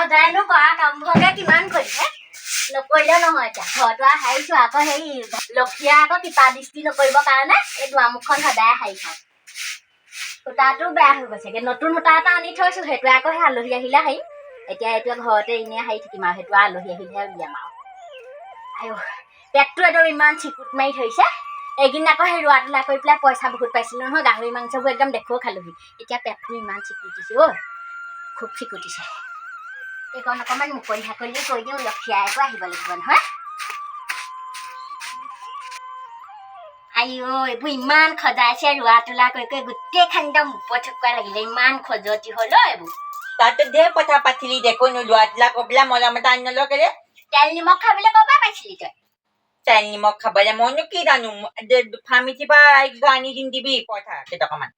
সদায়নো কৰা কামবোৰকে কিমান কৰিছে নকৰিলেও নহয় এতিয়া ঘৰটো হাৰিছো আকৌ সেই লক্ষীয়া আকৌ কৃপা দৃষ্টি নকৰিবৰ কাৰণে এই দুৱাৰমুখখন সদায় হাৰি খাওঁ সূতাটো বেয়া হৈ গৈছেগে নতুন সূতা এটা আনি থৈছো সেইটো আকৌ সেই আলহী আহিলে হাৰিম এতিয়া এইটো ঘৰতে এনেই হাৰি থাকিম আৰু সেইটো আলহী আহিলেহে উলিয়াম আৰু আইঅ পেটটো একদম ইমান চিকুট মাৰি থৈছে এইকেইদিন আকৌ সেই ৰোৱা তোলা কৰি পেলাই পইচা বহুত পাইছিলো নহয় গাহৰি মাংসবোৰ একদম দেখুৱাও খালোহি এতিয়া পেটটো ইমান চিকুটিছে অ' খুব চিকুটিছে এইকণ অকণমান মুকলি হাকলি কৰি দিওঁ লক্ষীয়াই আকৌ আহিব লাগিব নহয় আইঅ এইবোৰ ইমান খজাইছে ৰোৱা তোলা কৰি গোটেইখন একদম উপঠকুৱা লাগিলে ইমান খজুৱতি হ'ল অ' এইবোৰ তাতে ঢেৰ কথা পাতিলি দেখোন ৰোৱা তোলা কবলা মজা মতা আনি নলগেৰে তেল নিমখ খাবলৈ ক'ৰ পৰা পাইছিলি তই তেল নিমখ খাবলে মইনো কি জানো ফাৰ্মেচিৰ পৰা আনি দিবি পইচা কেইটকামান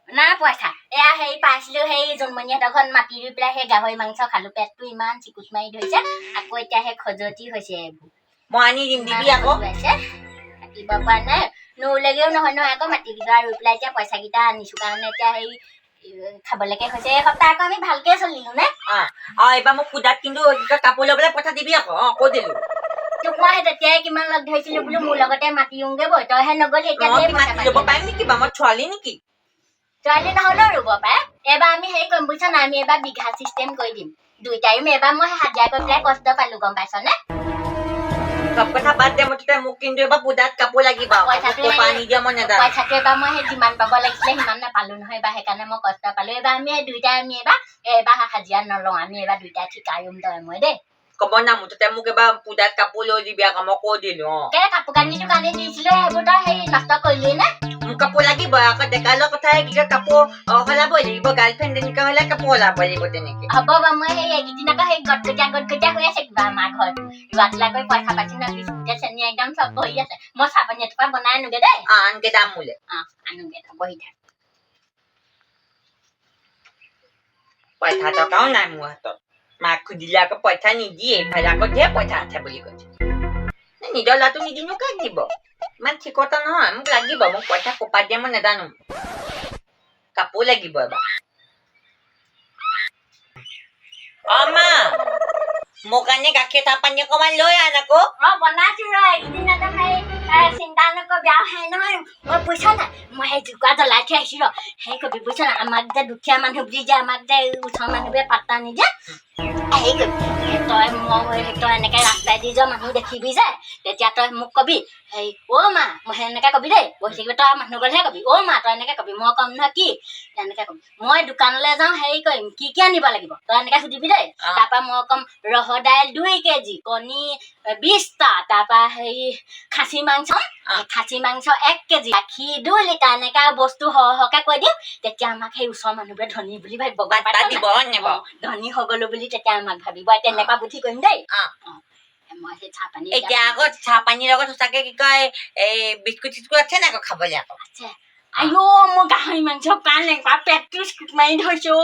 নাই পইচা এয়া হেৰি পাইছিলো সেই জোনমণিহঁতৰ ঘৰত মাতি ৰুই পেলাই সেই গাহৰি মাংস খালো পেটটো ইমান চিকুট মাৰি ধৰিছে আকৌ এতিয়া সেই খজুৱতি হৈছে এইবোৰ মই আনি দিবি আকৌ থাকিব পৰা নাই নোলেগেও নহয় নহয় আকৌ মাটি কেইটা ৰুই পেলাই এতিয়া পইচা কেইটা আনিছো কাৰণে এতিয়া সেই খাবলৈকে হৈছে এসপ্তাহ আকৌ আমি ভালকে চলিলো নে এইবাৰ মোক পূজাত কিন্তু কাপোৰ ল'বলৈ পইচা দিবি আকৌ কৈ দিলো তোক মই তেতিয়াই কিমান লগ ধৰিছিলো বোলো মোৰ লগতে মাতিওঁগে বৈ তইহে নগলি এতিয়া মাতি ল'ব পাৰিম নেকি বাৰু মই ছোৱালী নেকি ছোৱালী নহলেও ৰুব পাৰে এইবাৰ আমি হেৰি কৰিম বুজিছ না আমি এইবাৰ বিঘা চিষ্টেম কৰি দিম দুইটাইম এইবাৰ মই হাজিৰা কৰি পেলাই কষ্ট পালো গম পাইছ নে চব কথা বাদ দে মুঠতে মোক কিন্তু এবাৰ পূজাত কাপোৰ লাগিব পইচাটো এবাৰ মই সেই যিমান পাব লাগিছিলে সিমান নাপালো নহয় এইবাৰ সেইকাৰণে মই কষ্ট পালো এইবাৰ আমি দুইটাই এইবাৰ হাজিৰা নলওঁ আমি এইবাৰ দুইটাই ঠিকা ৰুম তই মই দেই কব না মুঠতে মোক এবাৰ পূজাত কাপোৰ লৈ দিবি আকৌ মই কৈ দিলো কাপোৰ কানি দিছিলো সেইবোৰ তই সেই নষ্ট কৰিলি নে মোক কাপোৰ লাগিব আকৌ ডেকালৰ কথা কি কাপোৰ সলাবই লাগিব গাৰ্লফ্ৰেণ্ড তেনেকুৱা হলে কাপোৰ সলাব লাগিব তেনেকে হ'ব বাৰু মই সেই এইকেইদিন আকৌ সেই গটগটীয়া হৈ আছে কিবা আমাৰ ঘৰত ৰোৱা তোলা কৰি পইচা পাতি না বিস্কুটে চেনি একদম চব বহি আছে মই চাপানী এটোপা বনাই আনোগে দেই আনকে দাম মোলে আনোগে বহি থাক পইচা টকাও নাই মোৰ হাতত মাক খুজিলে আকৌ পইচা নিদিয়ে এইফালে আকৌ ঢেৰ পইচা আছে বুলি কৈছে নিজৰ ল'ৰাটো নিদিনো কাক দিব ইমান ঠিকতা নহয় মোক লাগিব মোক পইচা ক'পা দিয়ে মই নাজানো কাপোৰ লাগিব এবাৰ মা মোৰ কাৰণে গাখীৰ চাহ পানী অকমান লৈ আন আকৌ বনাইছো ৰ এইকেইদিন একদম সেই চিন্তা নকৰিবি আৰু সেই নহয় মই বুজিছ না মই সেই জুকুৱা জ্বলাই থৈ আহিছো ৰ সেই কবি বুজিছ না আমাক যে দুখীয়া মানুহ বুলি যে আমাক যে ওচৰৰ মানুহবোৰে পাত্তা নিদিয়ে হেৰি কৰিবি তই এনেকে ৰাস্তাই দি যোৱা মানুহ দেখিবি যে তেতিয়া তই মোক কবি হেৰি অ' মা মই এনেকে কবি দেই বহি থাকিবি তই মানুহ গ'লেহে কবি অ' মা তই এনেকে কবি মই কম নহয় কি এনেকে কবি মই দোকানলৈ যাওঁ হেৰি কৰিম কি আনিব লাগিব তই এনেকে সুধিবি দেই তাৰপৰা মই কম ৰহৰ দাইল 2 কেজি কণী 20টা তাৰপৰা হেৰি খাচী মাংস 1 কেজি গাখীৰ 2 লিটাৰ এনেকা বস্তু সৰহকে কৈ দিম তেতিয়া আমাক সেই ওচৰৰ মানুহবোৰে ধনী বুলি ভাবিব ধনী হৈ গলো বুলি তেতিয়া আমাক ভাবিব তেনেকুৱা বুদ্ধি কৰিম দেই মই সেই চাহ পানী এতিয়া আকৌ চাহ পানীৰ লগত সঁচাকে কি কয় এই বিস্কুট চিস্কুট আছে নাই আকৌ খাবলৈ আকৌ আছে আইঅ মোৰ গাহৰি মাংস কাৰণে পেটটো মাৰি ধৰিছো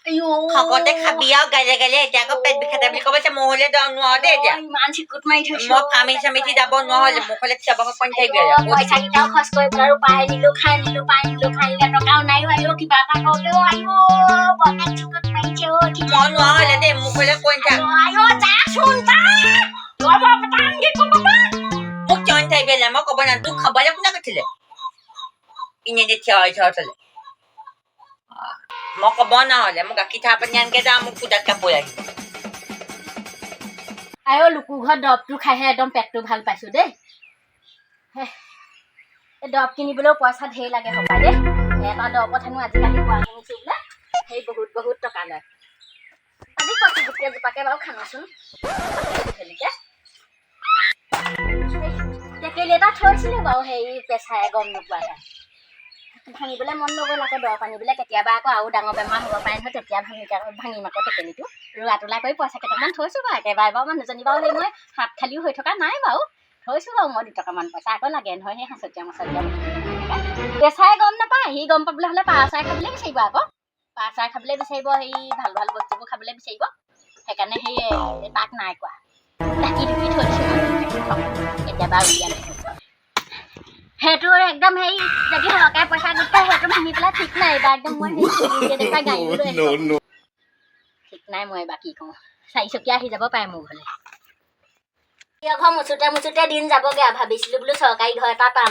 আইঅ শকতে খাবি আৰু গালে এতিয়া আকৌ পেট বিষাতে বুলি ক'ব মই হলে যাওঁ নোৱাৰো দেই এতিয়া ইমান চিকুট মাৰি থৈছো মই ফাৰ্মেচি যাব নোৱাৰো মোক হলে চাব কণ থাকিবি পইচা কেইটাও খৰচ কৰি পেলাই পাই নিলো খাই নিলো টকাও নাই আইঅ কিবা এটা কওঁতেও আইঅ বনাই চিকুট মাৰিছে মই নোৱাৰো দেই মোক হলে কৈ থাক আইঅ যাচোন মোক চইন থাকিবি মই ক'ব না তোক খাবলৈ কোনে কৈছিলে ইনে যে থিয় থলে মই ক'ব নহ'লে মোক গাখীৰ চাহ পানী আনকে যাওঁ মোক পূজাত কাপোৰ লাগিব আইঅ লোকৰ ঘৰত দৰৱটো খাইহে একদম পেটটো ভাল পাইছো দেই এই দৰৱ কিনিবলৈও পইচা ধেৰ লাগে সপাই দেই এটা দৰৱত হেনো আজিকালি পোৱা শুনিছো বোলে সেই বহুত টকা লয় আজি কচু গুটি এজোপাকে বাৰু খাওঁচোন টেকেলি এটা থৈছিলো বাৰু সেই পেছাৰে গম নোপোৱা এটা ভাঙিবলৈ মন নগ'ল আকৌ দৰৱ আনিবলৈ কেতিয়াবা আকৌ আৰু ডাঙৰ বেমাৰ হ'ব পাৰে নহয় তেতিয়া ভাঙিম আকৌ টেকেলিটো ৰোৱা তোলা কৰি পইচা কেইটামান থৈছোঁ বাৰু একেবাৰে বাৰু মানুহজনী বাৰু সেই মই হাত খালিও হৈ থকা নাই বাৰু থৈছোঁ বাৰু মই 2 টকামান পইচা আকৌ লাগে নহয় সেই হাঁচতীয়া পেছাৰে গম নাপায় সি গম পাবলৈ হ'লে পাৰ চাই খাবলৈ বিচাৰিব আকৌ পাৰ চাই খাবলৈ বিচাৰিব সেই ভাল বস্তুবোৰ খাবলৈ বিচাৰিব সেইকাৰণে সেই তাক নাই কোৱা ঢাকি ঢুকি থৈছোঁ কেতিয়াবা উলিয়াই থৈছোঁ সেইটো একদম সেই যদি সৰহকৈ পইচা গোট খাই সেইটো ভাঙি পেলাই ঠিক নাই এইবাৰ একদম মই গাড়ী লৈ ঠিক নাই মই বাকী কওঁ 4 চকীয়া আহি যাব পাৰে মোৰ ঘৰলৈ ঘৰ মুচুতে দিন যাবগে ভাবিছিলো বোলো চৰকাৰী ঘৰ এটা পাম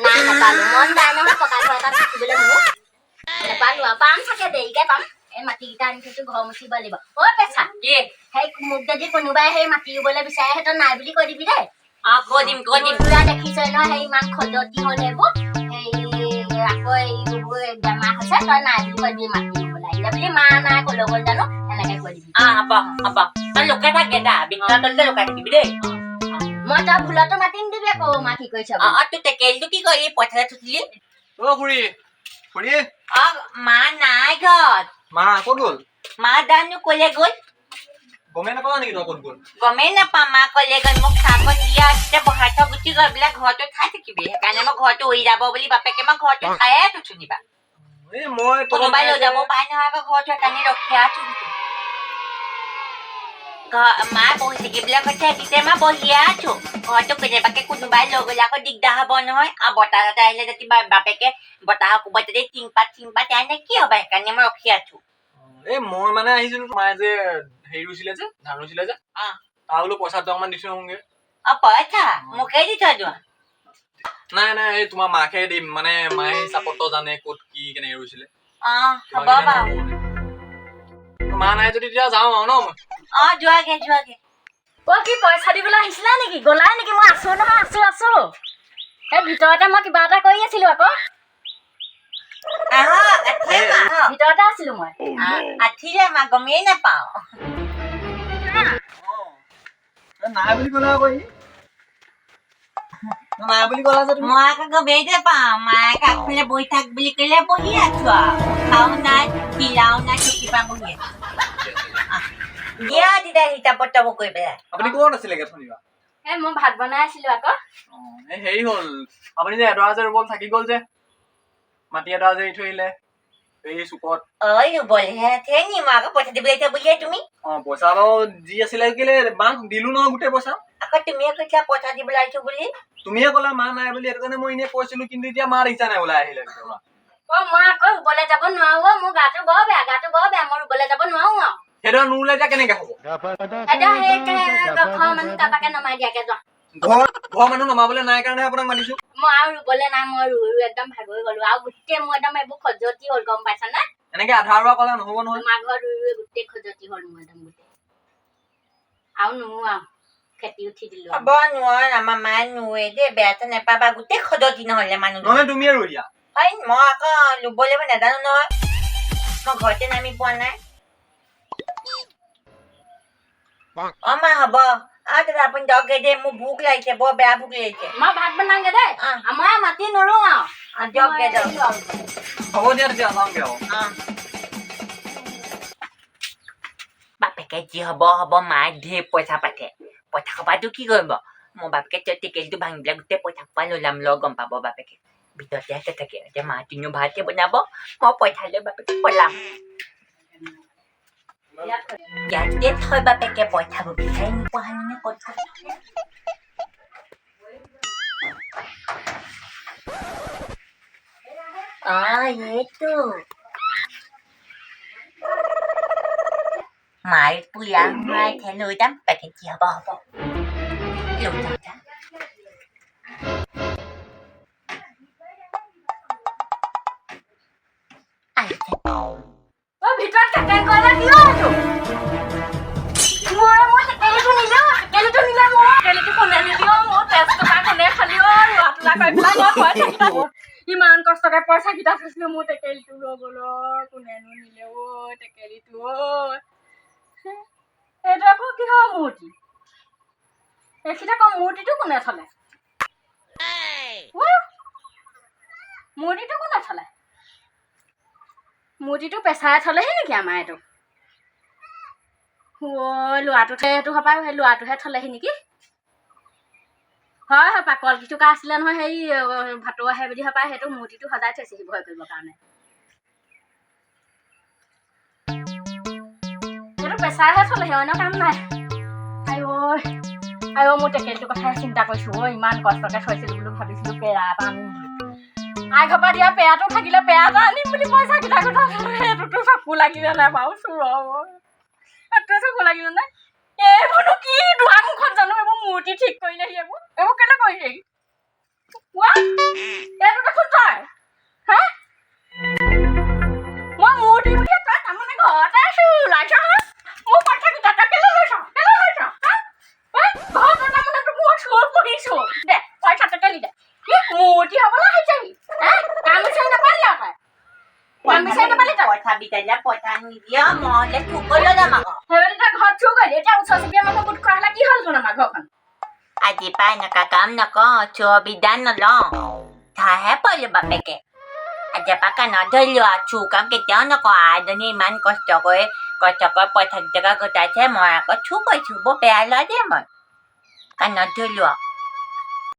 নাই নাপালো মন যায় নহয় পকা ঘৰ এটা থাকিবলৈ মোৰ নাপালো আৰু পাম চাগে দেৰিকে পাম এই মাটিকেইটা আনি থৈছো ঘৰ মুচিব লাগিব অ পেছা কি সেই মোক যদি কোনোবাই সেই মাটি ৰুবলৈ বিচাৰে সেইটো নাই বুলি কৈ দিবি দেই কৈ দিম দেখিছই নহয় সেই ইমান খজতি হ'ল এইবোৰ সেই আকৌ এইবোৰ বেমাৰ হৈছে তই নাই বুলি কৈ দিবি মাটি ৰুবলৈ আহিলে বুলি মা নাই কলৈ গ'ল জানো এনেকে কৈ দিবি হ'ব তই লুকাই থাক গেদা বিচনা তলতে লুকাই থাকিবি দেই মই তই ভুলতো মাতি নিদিবি আকৌ মা কি কৰিছ তোৰ টেকেলিটো কি কৰিলি পইচাতে থৈছিলি খুৰী মা নাই ঘৰত মা ক'ত গ'ল মা জানো কলে গ'ল গমেই নাপালা নেকি তই ক'ত গ'ল গমেই নাপাওঁ মা কলে গ'ল মোক চাহকণ দিয়া তেতিয়া বহাই থৈ গুচি গ'ল বোলে ঘৰটো খাই থাকিবি সেইকাৰণে মই ঘৰটো উৰি যাব বুলি বাপেকে মই ঘৰটো খায়ে থৈছো নিবা এই মই কোনোবাই লৈ যাব পাৰে নহয় আকৌ ঘৰটো সেইকাৰণে ৰখি আছো মা বহি থাকিবলৈ কৈছে তেতিয়া মই বহিয়ে আছো ঘৰটো কেতিয়াবাকে কোনোবাই লৈ গ'লে আকৌ দিগদাৰ হ'ব নহয় আৰু বতাহ এটা আহিলে যদি বাপেকে বতাহৰ কোবাই যদি টিংপাত এনে কি হ'ব সেইকাৰণে মই ৰখি আছো এই মই মানে আহিছিলো মায়ে যে হেৰি ৰুইছিলে যে ধান ৰুইছিলে যে তাৰ বোলো পইচা দুটামান দি থৈ আহোঁগে পইচা মোকে দি থৈ যোৱা নাই এই তোমাৰ মাকে দিম মানে মায়ে হিচাপত জানে ক'ত কি কেনেকে ৰুইছিলে হ'ব বাৰু মা নাই যদি তেতিয়া যাওঁ আৰু ন যোৱাগে অ কি পইচা দিবলৈ আহিছিলা নেকি গলাই নেকি মই আছো নহয় আছো এই ভিতৰতে মই কিবা এটা কৰি আছিলো আকৌ ভিতৰতে আছিলো মই আঠিলে মা গমেই নাপাওঁ নাই বুলি ক'লা আকৌ নাই বুলি ক'লা যে মই আকৌ গমেই নাপাওঁ মায়ে আগফালে বহি থাক বুলি ক'লে বহি আছো আৰু খাও নাই পিলাও নাই চকীপা বহি আছো দিয়া তেতিয়া হিচাপত যাব কৰি পেলাই আপুনি ক'ত আছিলে শনিবাৰ এই মই ভাত বনাই আছিলো আকৌ এই হেৰি হ'ল আপুনি যে এডৰা যে ৰুবল থাকি গ'ল যে মাটি এডৰা যে এৰি থৈ আহিলে এই চুকত ৰুবলহে নি মই আকৌ পইচা দিবলৈ এতিয়া বুলিয়ে তুমি পইচা বাৰু যি আছিলে কেলে মাক দিলো নহয় গোটেই পইচা আকৌ তুমিয়ে কৈছা পইচা দিবলৈ আহিছো বুলি তুমিয়ে ক'লা মা নাই বুলি সেইটো কাৰণে মই এনেই কৈছিলো কিন্তু এতিয়া মা দেখিছা নাই ওলাই আহিলে মই আকৌ ৰুবলৈ যাব নোৱাৰো মোৰ গাটো বৰ বেয়া মই ৰুবলৈ যাব নোৱাৰো আৰু সেইটো নোলে এতিয়া কেনেকে হ'ব এতিয়া সেই ঘৰৰ মানুহ কাবাকে নমাই দিয়াকে যোৱা ঘৰৰ মানুহ নমাবলৈ নাই কাৰণে আপোনাক মাতিছো মই আৰু ৰুবলৈ নাই মই ৰুই একদম ভাগৰি গলো আৰু গোটেই মোৰ একদম এইবোৰ খজতি হ'ল গম পাইছা নে এনেকে আধা ৰুৱা ক'লা নহ'ব নহয় তোমাৰ ঘৰত ৰুই গোটেই খজতি হ'ল মোৰ একদম গোটেই আৰু নুৰু আৰু খেতি উঠি দিলো হ'ব নোৱাৰো আমাৰ মায়ে নোৱে দেই বেয়াটো নেপাবা গোটেই খজতি নহ'লে মানুহ নহ'লে তুমিয়ে ৰুই দিয়া মই আকৌ ৰুবলৈ নাজানো নহয় মই ঘৰতে নামি পোৱা নাই মা হ'ব দাদা আপুনি দৰকে দেই মোৰ ভোক লাগিছে বৰ বেয়া ভোক লাগিছে মই ভাত বনাওঁগে দেই আমাৰ মাটি নৰো আৰু দিয়কগে দিয়ক হ'ব দিয়া তেতিয়া যাওঁগে আৰু বাপেকে যি হ'ব মায়ে ঢেৰ পইচা পাতে পইচা সোপাটো কি কৰিব মোৰ বাপেকে টেকেলিটো ভাঙি পেলাই গোটেই পইচা সোপা লৈ যাম গম পাব বাপেকে ভিতৰতে থাকে এতিয়া মা তিনিও ভাতকে বনাব মই পইচা লৈ বাপেকে পলাম ইয়াতে থৈ বাপেকে পইচাবোৰ বিচাৰি নোপোৱা নে ক'ত এইটো মায়ে পুয়া মাই লৈ যাম পেকেট কি হ'ব লৈ যাম ভিতৰত কেটেং কৰিলে কি হয়তো মই টেকেলিটো নিলে মোৰ টেকেলিটো কোনে নিদিও মোৰ 5 টকা কোনে খালি ৰোৱাটোলা কৰি পেলাই মই ইমান কষ্টকে পইচা কেইটা থৈছিলো মোৰ টেকেলিটো লৈ গ'ল কোনেনো নিলে টেকেলিটো এইটো আকৌ কিহৰ মূৰ্তি এইখিনিতে আকৌ মূৰ্তিটো কোনে থলে মূৰ্তিটো কোনে থলে মূৰ্তিটো পেচাই থলেহি নেকি আমাৰ এইটো ল'ৰাটোহে সেইটো সপাই সেই ল'ৰাটোহে থলেহি নেকি হয় পাকল কিটুকা আছিলে নহয় সেই ভাতো আহে বুলি সপাই সেইটো মূৰ্তিটো সজাই থৈছেহি ভয় কৰিবৰ কাৰণে সেইটো পেচাইহে থলেহি অন্য কাম নাই আই মোৰ টেকেলিটোৰ কথাই চিন্তা কৰিছো ইমান কষ্টকে থৈছিলো বুলি ভাবিছিলো পেৰা এটা আনিম আই ঘৰপা দিয়া পেৰাটো থাকিলে পেৰা এটা আনিম বুলি পইচা কেইটা কথা সেইটোতো চকু লাগিলে নাই বাৰু চোৰ লাগিলেনে এইবোৰনো কি দুৱাৰ মুখত জানো এইবোৰ মূৰ্তি ঠিক কৰিলেহি এইবোৰ কেলে কৰিলেহি এইটো দেখোন তই হা মই মূৰ্তি বুলিয়ে তই তাৰমানে ঘৰতে আছো ওলাইছ হা মোৰ পইচা কেইটা তই কেলে লৈছ হা ঘৰতে তাৰমানে তোক মই চোৰ কৰিছো দে পইচা টেকেলি দে মূৰ্তি হ'বলৈ আহিছেহি কাম বিচাৰি নাপালি আৰু তই কাম বিচাৰি নাপালি তই পইচা বিচাৰিলে পইচা নিদিয়ে মই হ'লে থুবলৈ যাম আকৌ সেইবুলি তই ঘৰত চুৰ কৰিলি এতিয়া ওচৰ চুবুৰীয়া মানুহ গোট খোৱা হ'লে কি হ'ল তোৰ আমাৰ ঘৰখন আজি পাই এনেকুৱা কাম নকওঁ চোৰ বিধান নলওঁ চাহে পৰিলো বাপেকে আজিৰ পৰা কাণত ধৰিলো আৰু চোৰ কাম কেতিয়াও নকওঁ আইজনী ইমান কষ্ট কৰি পইচা কেইটকা গোটাইছে মই আকৌ চুৰ কৰিছো বৰ বেয়া ল'ৰা দেই মই কাণত ধৰিলো আৰু